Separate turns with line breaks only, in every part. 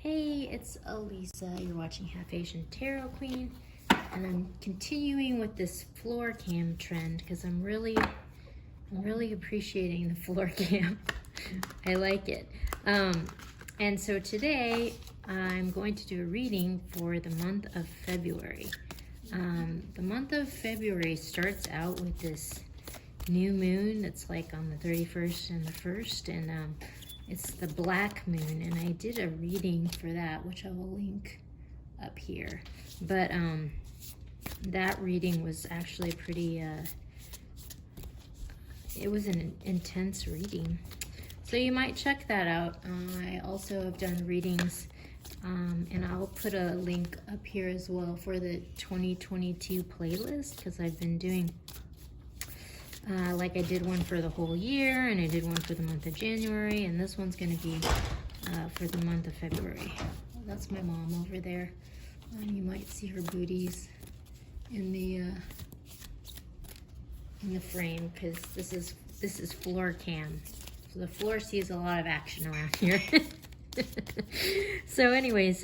Hey, it's Elisa. You're watching Half Asian Tarot Queen, and I'm continuing with this floor cam trend because I'm really appreciating the floor cam. I like it. And so today I'm going to do a reading for the month of February. The month of February starts out with this new moon that's like on the 31st and the 1st, and it's the black moon, and I did a reading for that, which I will link up here. But that reading was actually pretty, it was an intense reading. So you might check that out. I also have done readings, and I'll put a link up here as well for the 2022 playlist, because I've been doing like I did one for the whole year, and I did one for the month of January, and this one's going to be for the month of February. That's my mom over there. You might see her booties in the frame, because this is floor cam. So the floor sees a lot of action around here. So anyways,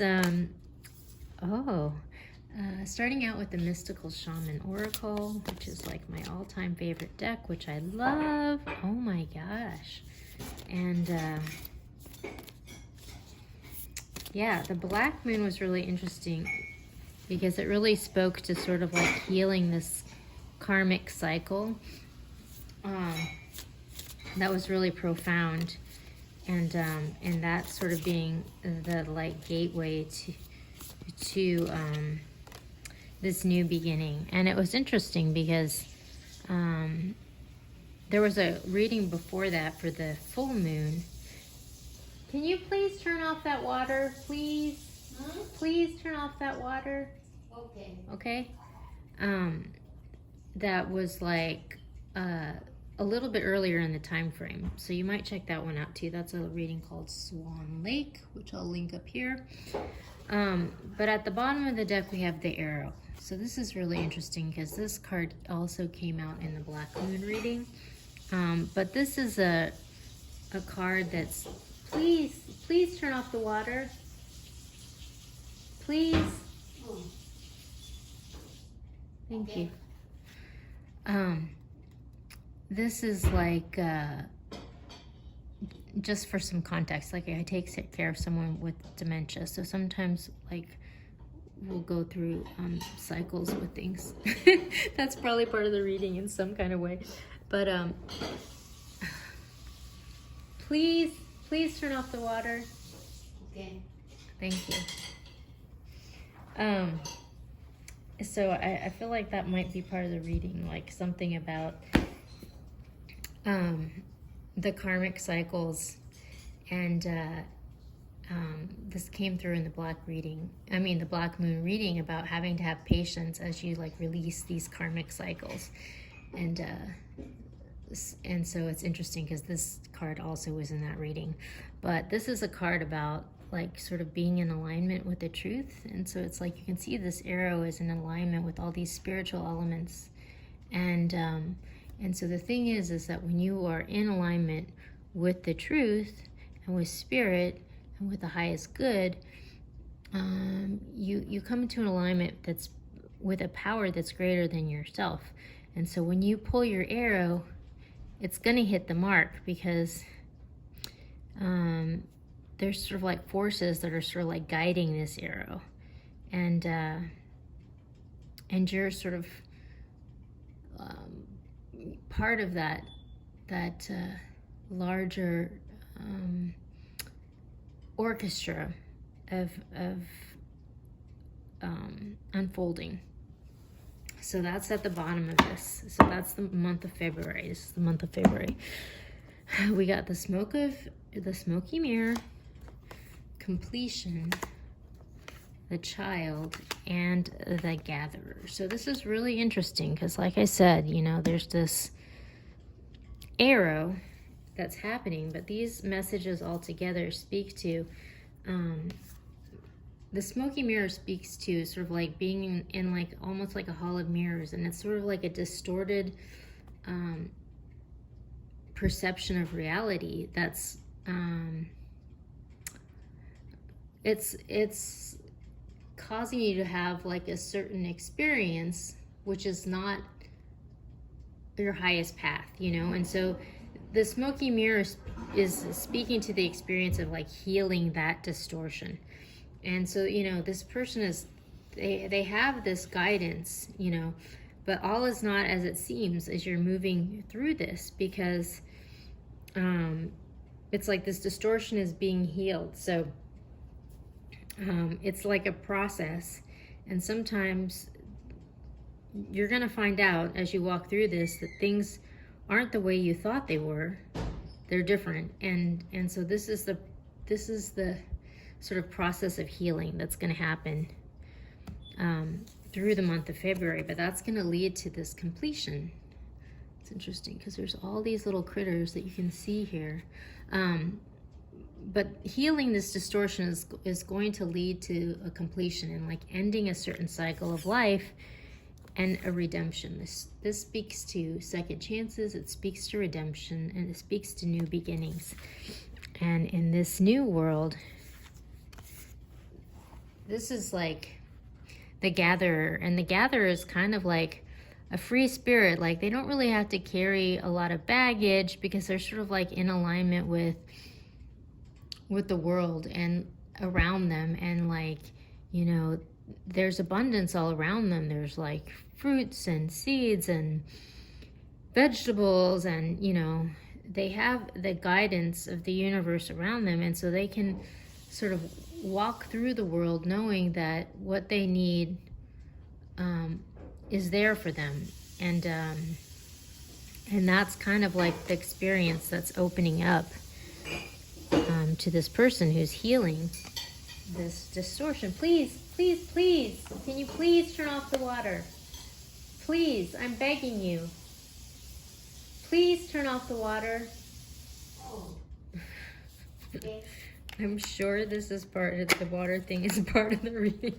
starting out with the Mystical Shaman Oracle, which is like my all-time favorite deck, which I love. Oh my gosh. And yeah, the Black Moon was really interesting because it really spoke to sort of like healing this karmic cycle. That was really profound. And that sort of being the like gateway to this new beginning. And it was interesting because there was a reading before that for the full moon. Can you please turn off that water, please? Huh? Please turn off that water. Okay. Okay. That was like a little bit earlier in the time frame, so you might check that one out too. That's a reading called Swan Lake, which I'll link up here. But at the bottom of the deck we have the arrow. So this is really interesting because this card also came out in the Black Moon reading. But this is a card that's, please turn off the water. Please. Thank you. This is like, just for some context, like I take care of someone with dementia, so sometimes like we'll go through cycles with things. That's probably part of the reading in some kind of way. But please turn off the water. Okay. Thank you. So I feel like that might be part of the reading, like something about the karmic cycles, and this came through in the Black Moon reading about having to have patience as you like release these karmic cycles, and so it's interesting because this card also was in that reading. But this is a card about like sort of being in alignment with the truth, and so it's like you can see this arrow is in alignment with all these spiritual elements, and so the thing is that when you are in alignment with the truth and with spirit and with the highest good, you come into an alignment that's with a power that's greater than yourself. And so when you pull your arrow, it's going to hit the mark, because there's sort of like forces that are sort of like guiding this arrow, and you're sort of part of that larger orchestra of unfolding. So that's at the bottom of this. So that's the month of February. This is the month of February. We got the smoky mirror, completion, the child, and the gatherer. So this is really interesting because, like I said, you know, there's this arrow that's happening, but these messages all together speak to the smoky mirror speaks to sort of like being in like almost like a hall of mirrors, and it's sort of like a distorted perception of reality that's it's causing you to have like a certain experience, which is not your highest path, you know? And so the smoky mirror is speaking to the experience of like healing that distortion. And so, you know, this person is, they have this guidance, you know, but all is not as it seems as you're moving through this, because it's like this distortion is being healed. So it's like a process, and sometimes you're going to find out as you walk through this that things aren't the way you thought they were. They're different, and so this is the sort of process of healing that's going to happen through the month of February, but that's going to lead to this completion. It's interesting because there's all these little critters that you can see here. But healing this distortion is going to lead to a completion and like ending a certain cycle of life and a redemption. This speaks to second chances, it speaks to redemption, and it speaks to new beginnings. And in this new world, this is like the gatherer, and the gatherer is kind of like a free spirit. Like they don't really have to carry a lot of baggage because they're sort of like in alignment with the world and around them, and like, you know, there's abundance all around them. There's like fruits and seeds and vegetables, and you know, they have the guidance of the universe around them, and so they can sort of walk through the world knowing that what they need is there for them, and that's kind of like the experience that's opening up to this person who's healing this distortion. Please, please, please, can you please turn off the water? Please, I'm begging you. Please turn off the water. Oh. Okay. I'm sure this is part of the water thing is part of the reading.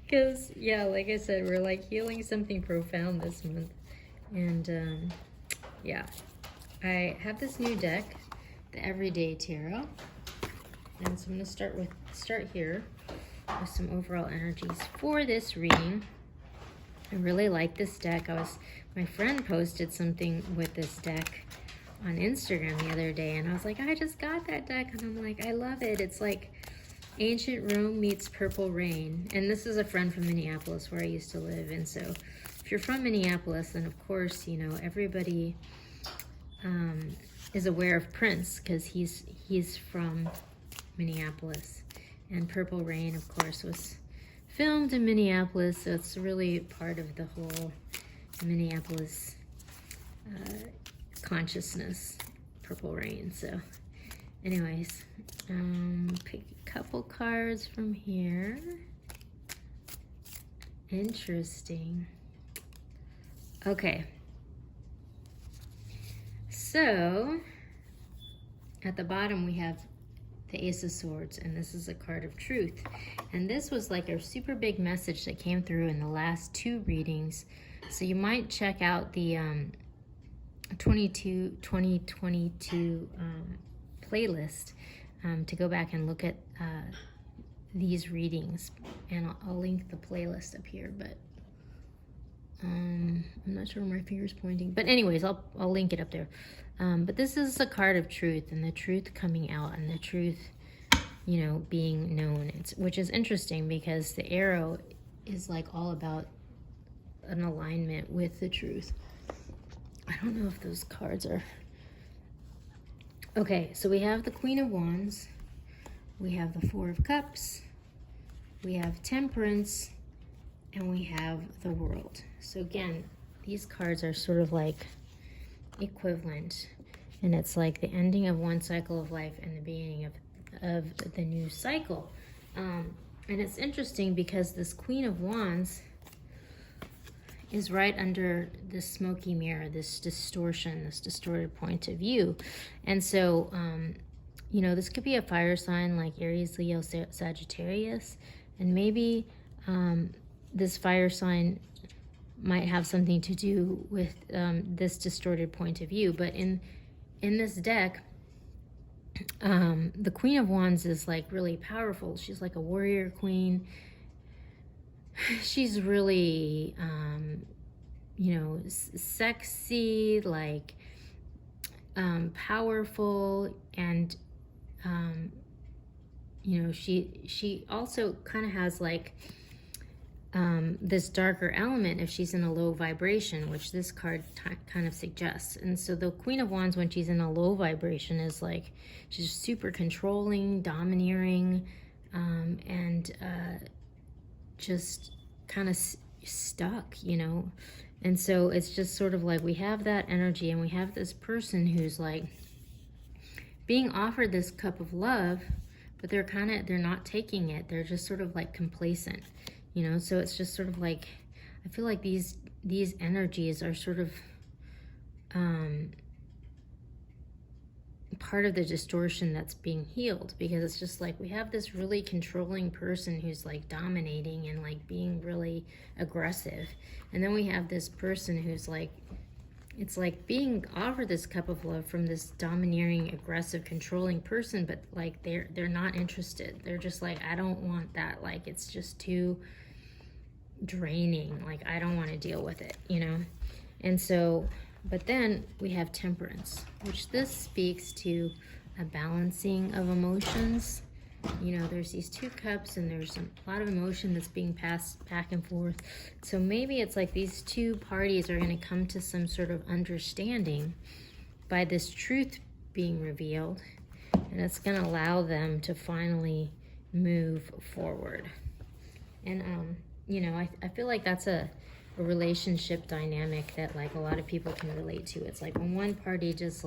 Because, yeah, like I said, we're like healing something profound this month. And, yeah, I have this new deck, the Everyday Tarot. And so I'm going to start here with some overall energies for this reading. I really like this deck. My friend posted something with this deck on Instagram the other day, and I was like, I just got that deck, and I'm like, I love it. It's like Ancient Rome meets Purple Rain. And this is a friend from Minneapolis where I used to live. And so if you're from Minneapolis, then of course, you know, everybody is aware of Prince because he's from Minneapolis. And Purple Rain, of course, was filmed in Minneapolis, so it's really part of the whole Minneapolis consciousness, Purple Rain. So anyways, pick a couple cards from here. Interesting. Okay. So at the bottom we have the Ace of Swords, and this is a card of truth. And this was like a super big message that came through in the last two readings. So you might check out the 2022 playlist to go back and look at these readings. And I'll link the playlist up here, but I'm not sure where my finger's pointing. But anyways, I'll link it up there. But this is a card of truth, and the truth coming out, and the truth, you know, being known. Which is interesting because the arrow is like all about an alignment with the truth. I don't know if those cards are... Okay, so we have the Queen of Wands. We have the Four of Cups. We have Temperance. And we have the World. So again, these cards are sort of like equivalent, and it's like the ending of one cycle of life and the beginning of the new cycle. And it's interesting because this Queen of Wands is right under this smoky mirror, this distortion, this distorted point of view. And so, you know, this could be a fire sign like Aries, Leo, Sagittarius, and maybe this fire sign might have something to do with this distorted point of view. But in this deck, The Queen of Wands is like really powerful. She's like a warrior queen. She's really, you know, sexy, like powerful, and you know, she also kind of has like this darker element if she's in a low vibration, which this card kind of suggests. And so the Queen of Wands, when she's in a low vibration, is like she's super controlling, domineering, and just kind of stuck, you know. And so it's just sort of like we have that energy, and we have this person who's like being offered this cup of love, but they're not taking it. They're just sort of like complacent, you know. So it's just sort of like, I feel like these energies are sort of part of the distortion that's being healed, because it's just like we have this really controlling person who's like dominating and like being really aggressive, and then we have this person who's like, it's like being offered this cup of love from this domineering, aggressive, controlling person, but like they're not interested. They're just like, I don't want that. Like, it's just too draining. Like, I don't want to deal with it, you know? And so, but then we have Temperance, which this speaks to a balancing of emotions. You know, there's these two cups, and there's a lot of emotion that's being passed back and forth. So maybe it's like these two parties are going to come to some sort of understanding by this truth being revealed, and it's going to allow them to finally move forward. And, you know, I feel like that's a relationship dynamic that like a lot of people can relate to. It's like when one party just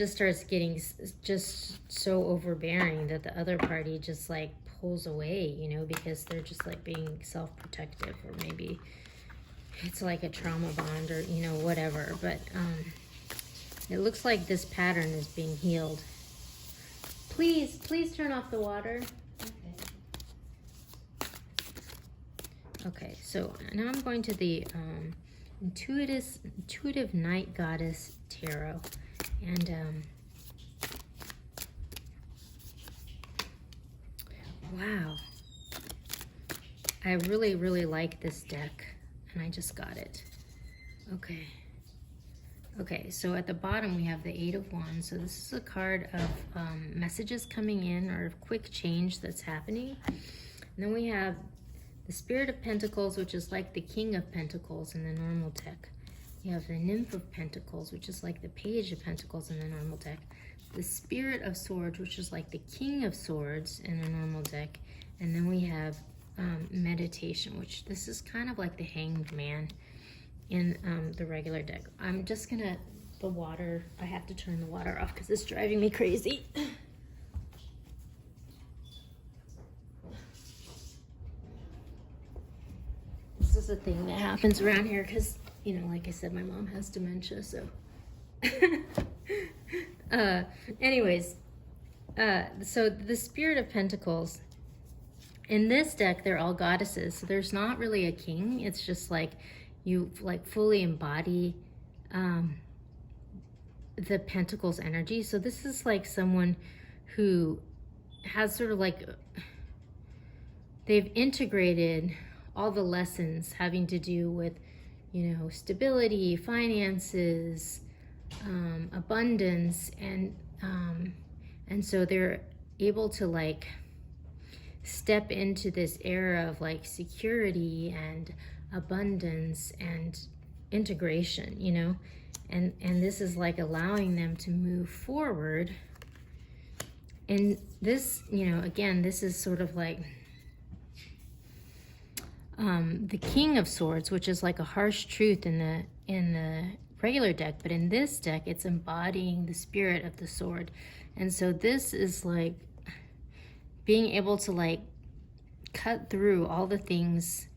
starts getting just so overbearing that the other party just like pulls away, you know, because they're just like being self-protective, or maybe it's like a trauma bond, or, you know, whatever. But it looks like this pattern is being healed. Please turn off the water. Okay, so now I'm going to the Intuitive Night Goddess Tarot. And wow, I really like this deck, and I just got it. Okay, so at the bottom we have the Eight of Wands. So this is a card of messages coming in, or quick change that's happening. And then we have the Spirit of Pentacles, which is like the King of Pentacles in the normal deck. You have the Nymph of Pentacles, which is like the Page of Pentacles in the normal deck. The Spirit of Swords, which is like the King of Swords in the normal deck. And then we have Meditation, which this is kind of like the Hanged Man in the regular deck. I'm just gonna, the water, I have to turn the water off because it's driving me crazy. This is a thing that happens around here because, you know, like I said, my mom has dementia, so. Anyways, so the Spirit of Pentacles, in this deck, they're all goddesses. So there's not really a king. It's just like you like fully embody the Pentacles energy. So this is like someone who has sort of like, they've integrated all the lessons having to do with, you know, stability, finances, abundance, and so they're able to like step into this era of like security and abundance and integration, you know, and this is like allowing them to move forward. And this, you know, again, this is sort of like the King of Swords, which is like a harsh truth in the regular deck, but in this deck it's embodying the spirit of the sword. And so this is like being able to like cut through all the things,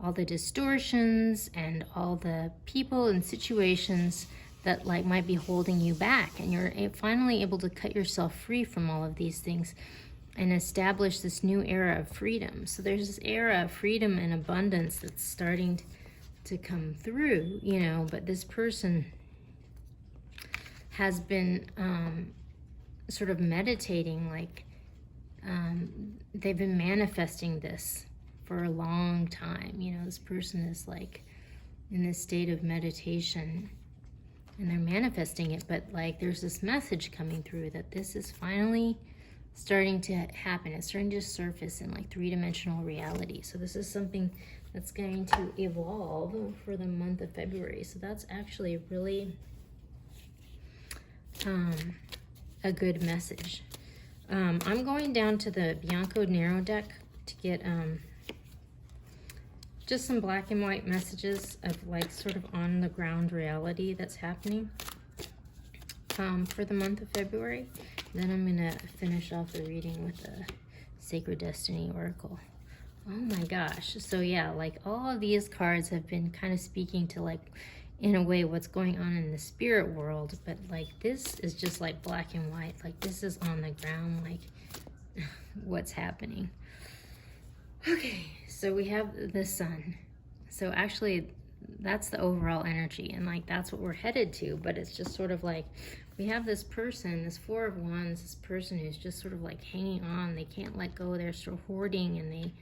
all the distortions and all the people and situations that like might be holding you back, and you're finally able to cut yourself free from all of these things and establish this new era of freedom. So there's this era of freedom and abundance that's starting to come through, you know, but this person has been sort of meditating, like they've been manifesting this for a long time. You know, this person is like in this state of meditation and they're manifesting it, but like there's this message coming through that this is finally starting to happen. It's starting to surface in like three-dimensional reality. So this is something that's going to evolve for the month of February. So that's actually really a good message. I'm going down to the Bianco Nero deck to get just some black and white messages of like sort of on the ground reality that's happening for the month of February. Then I'm gonna finish off the reading with the Sacred Destiny Oracle. Oh my gosh. So yeah, like all of these cards have been kind of speaking to like, in a way, what's going on in the spirit world, but like this is just like black and white. Like this is on the ground, like what's happening. Okay, so we have the sun. So actually that's the overall energy, and like that's what we're headed to, but it's just sort of like we have this person, this Four of Wands, this person who's just sort of like hanging on. They can't let go. They're still hoarding, and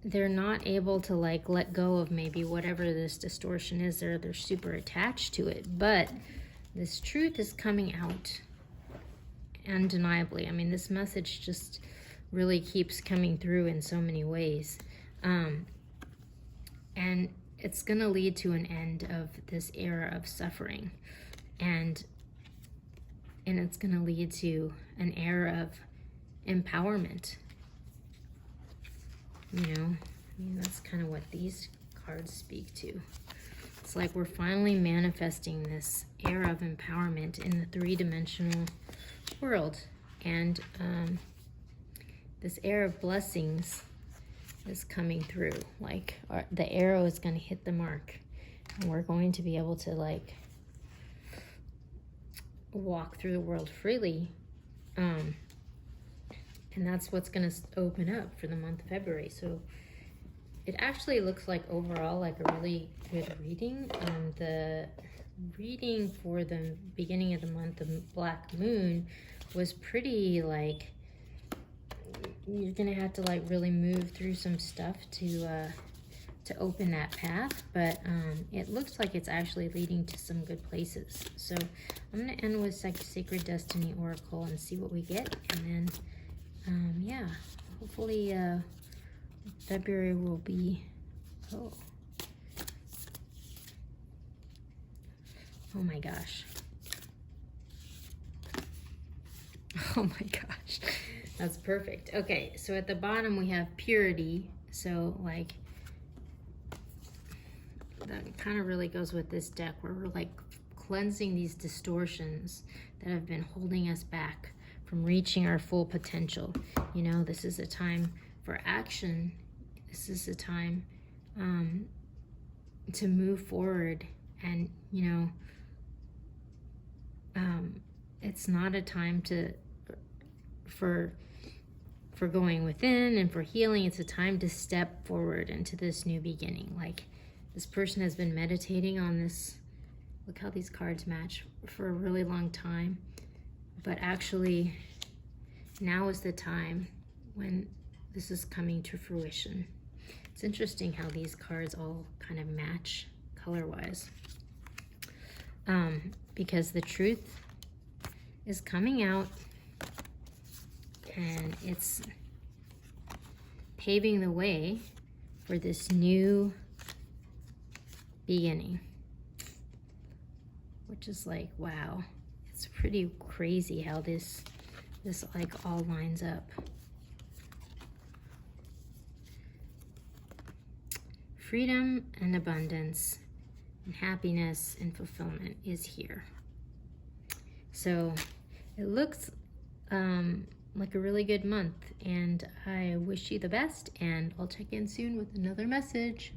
they're not able to like let go of maybe whatever this distortion is. They're super attached to it, but this truth is coming out undeniably. I mean, this message just really keeps coming through in so many ways, and it's gonna lead to an end of this era of suffering, and it's gonna lead to an era of empowerment. You know, I mean, that's kind of what these cards speak to. It's like we're finally manifesting this era of empowerment in the three-dimensional world. And this era of blessings is coming through. Like the arrow is going to hit the mark. And we're going to be able to like walk through the world freely. And that's what's going to open up for the month of February. So it actually looks like overall like a really good reading. The reading for the beginning of the month, the Black Moon, was pretty like, you're going to have to like really move through some stuff to open that path. But it looks like it's actually leading to some good places. So I'm going to end with Sacred Destiny Oracle and see what we get. And then yeah, hopefully February will be, oh my gosh, oh my gosh, that's perfect. Okay, so at the bottom we have purity. So like that kind of really goes with this deck, where we're like cleansing these distortions that have been holding us back from reaching our full potential. You know, this is a time for action. This is a time to move forward, and you know, it's not a time for going within and for healing. It's a time to step forward into this new beginning. Like this person has been meditating on this, look how these cards match, for a really long time. But actually, now is the time when this is coming to fruition. It's interesting how these cards all kind of match color-wise. Because the truth is coming out, and it's paving the way for this new beginning. Which is like, wow. It's pretty crazy how this like all lines up. Freedom and abundance and happiness and fulfillment is here. So it looks like a really good month, and I wish you the best, and I'll check in soon with another message.